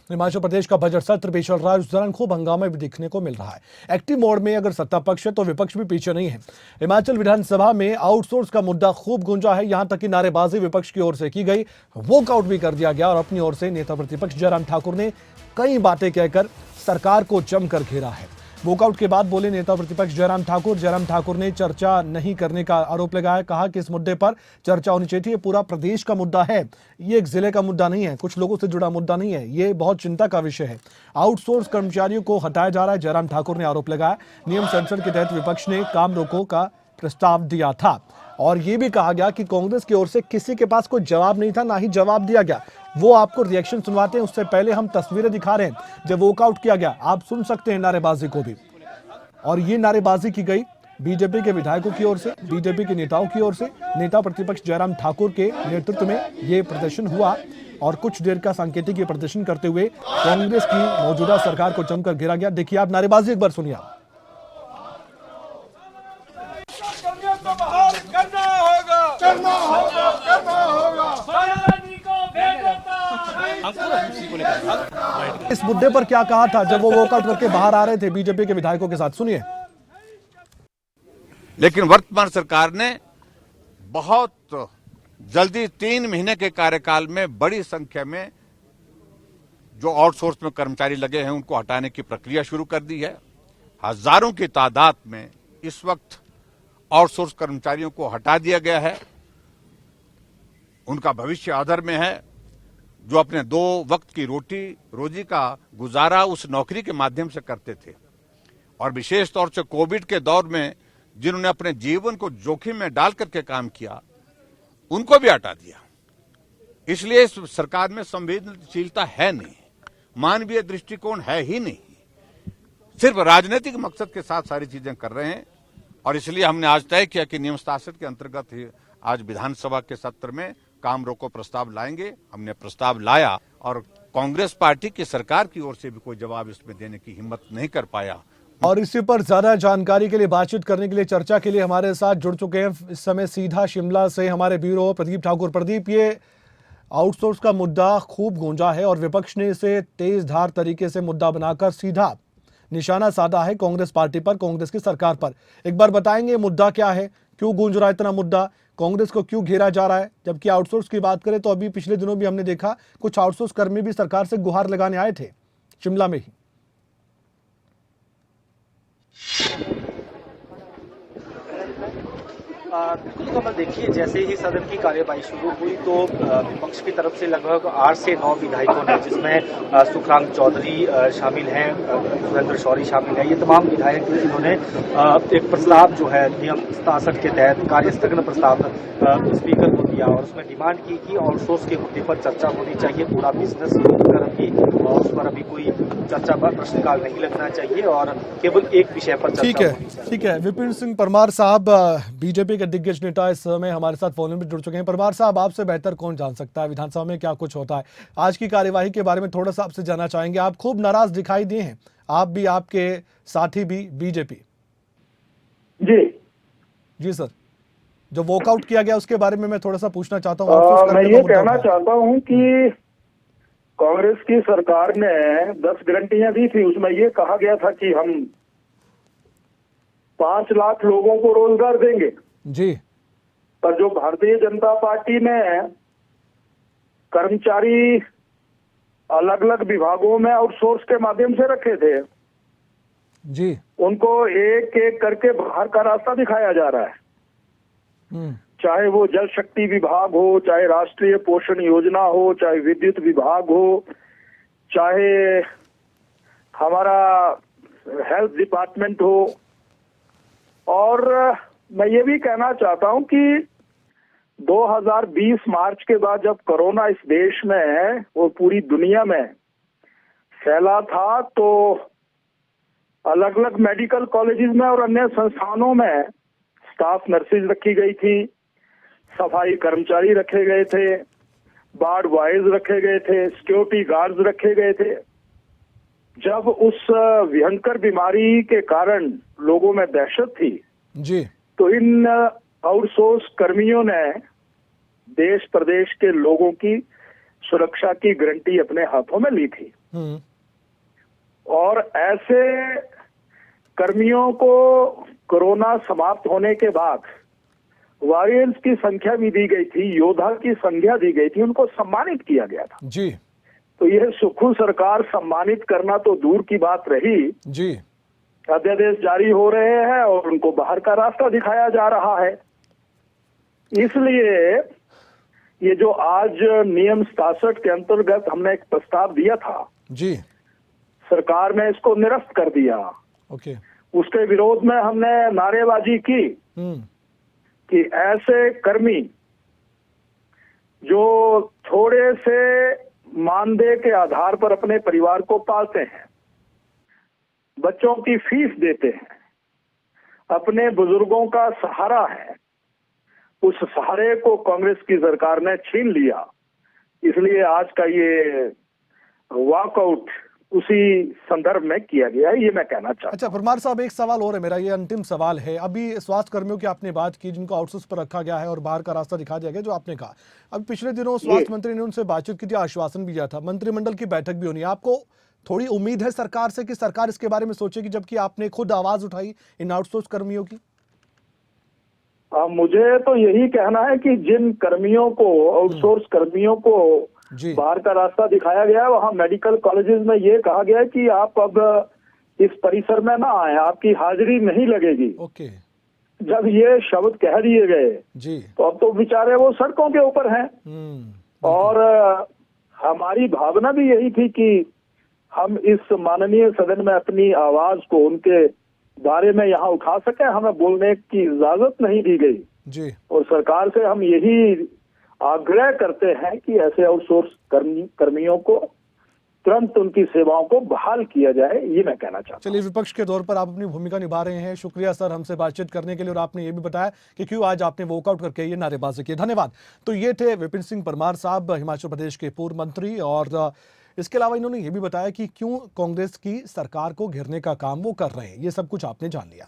हिमाचल प्रदेश का बजट सत्र भी चल रहा है। उस दौरान खूब हंगामा भी देखने को मिल रहा है। एक्टिव मोड में अगर सत्ता पक्ष है तो विपक्ष भी पीछे नहीं है। हिमाचल विधानसभा में आउटसोर्स का मुद्दा खूब गूंजा है। यहां तक कि नारेबाजी विपक्ष की ओर से की गई, वॉकआउट भी कर दिया गया और अपनी ओर से नेता प्रतिपक्ष जयराम ठाकुर ने कई बातें कहकर सरकार को जमकर घेरा है। वॉकआउट के बाद बोले नेता प्रतिपक्ष जयराम ठाकुर ने चर्चा नहीं करने का आरोप लगाया। कहा कि इस मुद्दे पर चर्चा होनी चाहिए। ये पूरा प्रदेश का मुद्दा है, ये एक जिले का मुद्दा नहीं है, कुछ लोगों से जुड़ा मुद्दा नहीं है। ये बहुत चिंता का विषय है। आउटसोर्स कर्मचारियों को हटाया जा रहा है, जयराम ठाकुर ने आरोप लगाया। नियम संसद के तहत विपक्ष ने काम रोको का प्रस्ताव दिया था और ये भी कहा गया कि कांग्रेस की ओर से किसी के पास कोई जवाब नहीं था, ना ही जवाब दिया गया। वो आपको रिएक्शन सुनवाते हैं, उससे पहले हम तस्वीरें दिखा रहे हैं जब वॉकआउट किया गया। आप सुन सकते हैं नारेबाजी को भी। और ये नारेबाजी की गई बीजेपी के विधायकों की ओर से, बीजेपी के नेताओं की ओर से। नेता प्रतिपक्ष जयराम ठाकुर के नेतृत्व में ये प्रदर्शन हुआ और कुछ देर का सांकेतिक प्रदर्शन करते हुए कांग्रेस की मौजूदा सरकार को जमकर घेरा गया। देखिए आप नारेबाजी एक बार सुनिए आप। इस मुद्दे पर क्या कहा था जब वो वॉकआउट करके बाहर आ रहे थे बीजेपी के विधायकों के साथ, सुनिए। लेकिन वर्तमान सरकार ने बहुत जल्दी 3 महीने के कार्यकाल में बड़ी संख्या में जो आउटसोर्स में कर्मचारी लगे हैं उनको हटाने की प्रक्रिया शुरू कर दी है। हजारों की तादाद में इस वक्त आउटसोर्स कर्मचारियों को हटा दिया गया है। उनका भविष्य अधर में है। जो अपने 2 वक्त की रोजी का गुजारा उस नौकरी के माध्यम से करते थे और विशेष तौर से कोविड के दौर में जिन्होंने अपने जीवन को जोखिम में डाल करके काम किया, उनको भी हटा दिया। इसलिए इस सरकार में संवेदनशीलता है नहीं, मानवीय दृष्टिकोण है ही नहीं। सिर्फ राजनीतिक मकसद के साथ सारी चीजें कर रहे हैं और इसलिए हमने आज तय किया कि नियम शासन के अंतर्गत ही आज विधानसभा के सत्र में काम रोको प्रस्ताव लाएंगे। हमने प्रस्ताव लाया और कांग्रेस पार्टी की सरकार की ओर से भी कोई जवाब इसमें देने की हिम्मत नहीं कर पाया। और इसी पर ज्यादा जानकारी के लिए, बातचीत करने के लिए, चर्चा के लिए हमारे साथ जुड़ चुके हैं इस समय सीधा शिमला से हमारे ब्यूरो प्रदीप ठाकुर। प्रदीप, ये आउटसोर्स का मुद्दा खूब गूंजा है और विपक्ष ने इसे तेज धार तरीके से मुद्दा बनाकर सीधा निशाना साधा है कांग्रेस पार्टी पर, कांग्रेस की सरकार पर। एक बार बताएंगे मुद्दा क्या है, क्यों गूंज रहा है इतना मुद्दा, कांग्रेस को क्यों घेरा जा रहा है? जबकि आउटसोर्स की बात करें तो अभी पिछले दिनों भी हमने देखा कुछ आउटसोर्स कर्मी भी सरकार से गुहार लगाने आए थे शिमला में ही। बिल्कुल कमल, देखिए जैसे ही सदन की कार्यवाही शुरू हुई तो विपक्ष की तरफ से लगभग 8 से 9 विधायकों ने, जिसमें सुखराम चौधरी शामिल हैं, सुरेंद्र शौरी शामिल है, ये तमाम विधायक जिन्होंने एक प्रस्ताव जो है नियम शासन के तहत कार्य स्थगन प्रस्ताव स्पीकर को दिया और उसमें डिमांड की कि आउटसोर्स के मुद्दे पर चर्चा होनी चाहिए। पूरा बिजनेस कर अभी उस पर अभी कोई चर्चा पर प्रश्नकाल नहीं लगना चाहिए और केवल एक विषय पर चर्चा। ठीक है। विपिन सिंह परमार साहब, बीजेपी के दिग्गज नेता इस समय हमारे साथ फोन में जुड़ चुके हैं। परमार साहब, आपसे बेहतर कौन जान सकता है विधानसभा में क्या कुछ होता है? आज की कार्यवाही के बारे में थोड़ा सा आपसे जानना चाहेंगे। आप खूब नाराज दिखाई दिए हैं, आप भी, आपके साथी भी बीजेपी। जी सर, जो वॉकआउट किया गया उसके बारे में मैं थोड़ा सा पूछना चाहता हूँ। मैं ये कहना चाहता हूँ कि कांग्रेस की सरकार ने 10 गारंटियां दी थी। उसमें ये कहा गया था कि हम 5 लाख लोगों को रोजगार देंगे जी। पर जो भारतीय जनता पार्टी ने कर्मचारी अलग अलग विभागों में आउटसोर्स के माध्यम से रखे थे जी, उनको एक एक करके बाहर का रास्ता दिखाया जा रहा है। चाहे वो जल शक्ति विभाग हो, चाहे राष्ट्रीय पोषण योजना हो, चाहे विद्युत विभाग हो, चाहे हमारा हेल्थ डिपार्टमेंट हो। और मैं ये भी कहना चाहता हूं कि 2020 मार्च के बाद जब कोरोना इस देश में और पूरी दुनिया में फैला था तो अलग अलग मेडिकल कॉलेजेस में और अन्य संस्थानों में स्टाफ नर्सेज रखी गई थी, सफाई कर्मचारी रखे गए थे, वार्ड बॉयज रखे गए थे, सिक्योरिटी गार्ड्स रखे गए थे। जब उस भयंकर बीमारी के कारण लोगों में दहशत थी जी, तो इन आउटसोर्स कर्मियों ने देश प्रदेश के लोगों की सुरक्षा की गारंटी अपने हाथों में ली थी। और ऐसे कर्मियों को कोरोना समाप्त होने के बाद वॉरियर्स की संख्या भी दी गई थी, योद्धा की संख्या दी गई थी, उनको सम्मानित किया गया था जी तो यह सुखू सरकार सम्मानित करना तो दूर की बात रही, जी अध्यादेश जारी हो रहे हैं और उनको बाहर का रास्ता दिखाया जा रहा है। इसलिए ये जो आज नियम 67 के अंतर्गत हमने एक प्रस्ताव दिया था, जी सरकार ने इसको निरस्त कर दिया। ओके उसके विरोध में हमने नारेबाजी की कि ऐसे कर्मी जो थोड़े से मानदेय के आधार पर अपने परिवार को पालते हैं, बच्चों की फीस देते हैं, अपने बुजुर्गों का सहारा है, उस सहारे को कांग्रेस की सरकार ने छीन लिया। इसलिए आज का ये वॉकआउट उसी संदर्भ में किया गया है, ये मैं कहना चाहता हूं। अच्छा परमार साहब, एक सवाल और है मेरा, ये अंतिम सवाल है। अभी स्वास्थ्य कर्मियों की आपने बात की जिनको आउटसोर्स पर रखा गया है और बाहर का रास्ता दिखा दिया गया, जो आपने कहा। अब पिछले दिनों स्वास्थ्य मंत्री ने उनसे बातचीत की थी, आश्वासन भी दिया था, मंत्रिमंडल की बैठक भी होनी है। आपको थोड़ी उम्मीद है सरकार से कि सरकार इसके बारे में सोचेगी, जबकि आपने खुद आवाज उठाई इन आउटसोर्स कर्मियों की? मुझे तो यही कहना है कि जिन कर्मियों को, आउटसोर्स कर्मियों को जी बाहर का रास्ता दिखाया गया है, वहाँ मेडिकल कॉलेजेस में ये कहा गया है कि आप अब इस परिसर में ना आए, आपकी हाजिरी नहीं लगेगी। ओके जब ये शब्द कह दिए गए जी तो अब तो बेचारे वो सड़कों के ऊपर हैं। और हमारी भावना भी यही थी कि हम इस माननीय सदन में अपनी आवाज को उनके बारे में यहाँ उठा सके, हमें बोलने की इजाजत नहीं दी गई जी और सरकार से हम यही आग्रह करते हैं कि ऐसे आउटसोर्स कर्मियों को तुरंत उनकी सेवाओं को बहाल किया जाए, ये मैं कहना चाहता हूं। चलिए, विपक्ष के तौर पर आप अपनी भूमिका निभा रहे हैं। शुक्रिया सर हमसे बातचीत करने के लिए, और आपने ये भी बताया कि क्यों आज आपने वॉकआउट करके ये नारेबाजी की। धन्यवाद। तो ये थे विपिन सिंह परमार साहब, हिमाचल प्रदेश के पूर्व मंत्री, और इसके अलावा इन्होंने ये भी बताया कि क्यों कांग्रेस की सरकार को घेरने का काम वो कर रहे हैं। ये सब कुछ आपने जान लिया।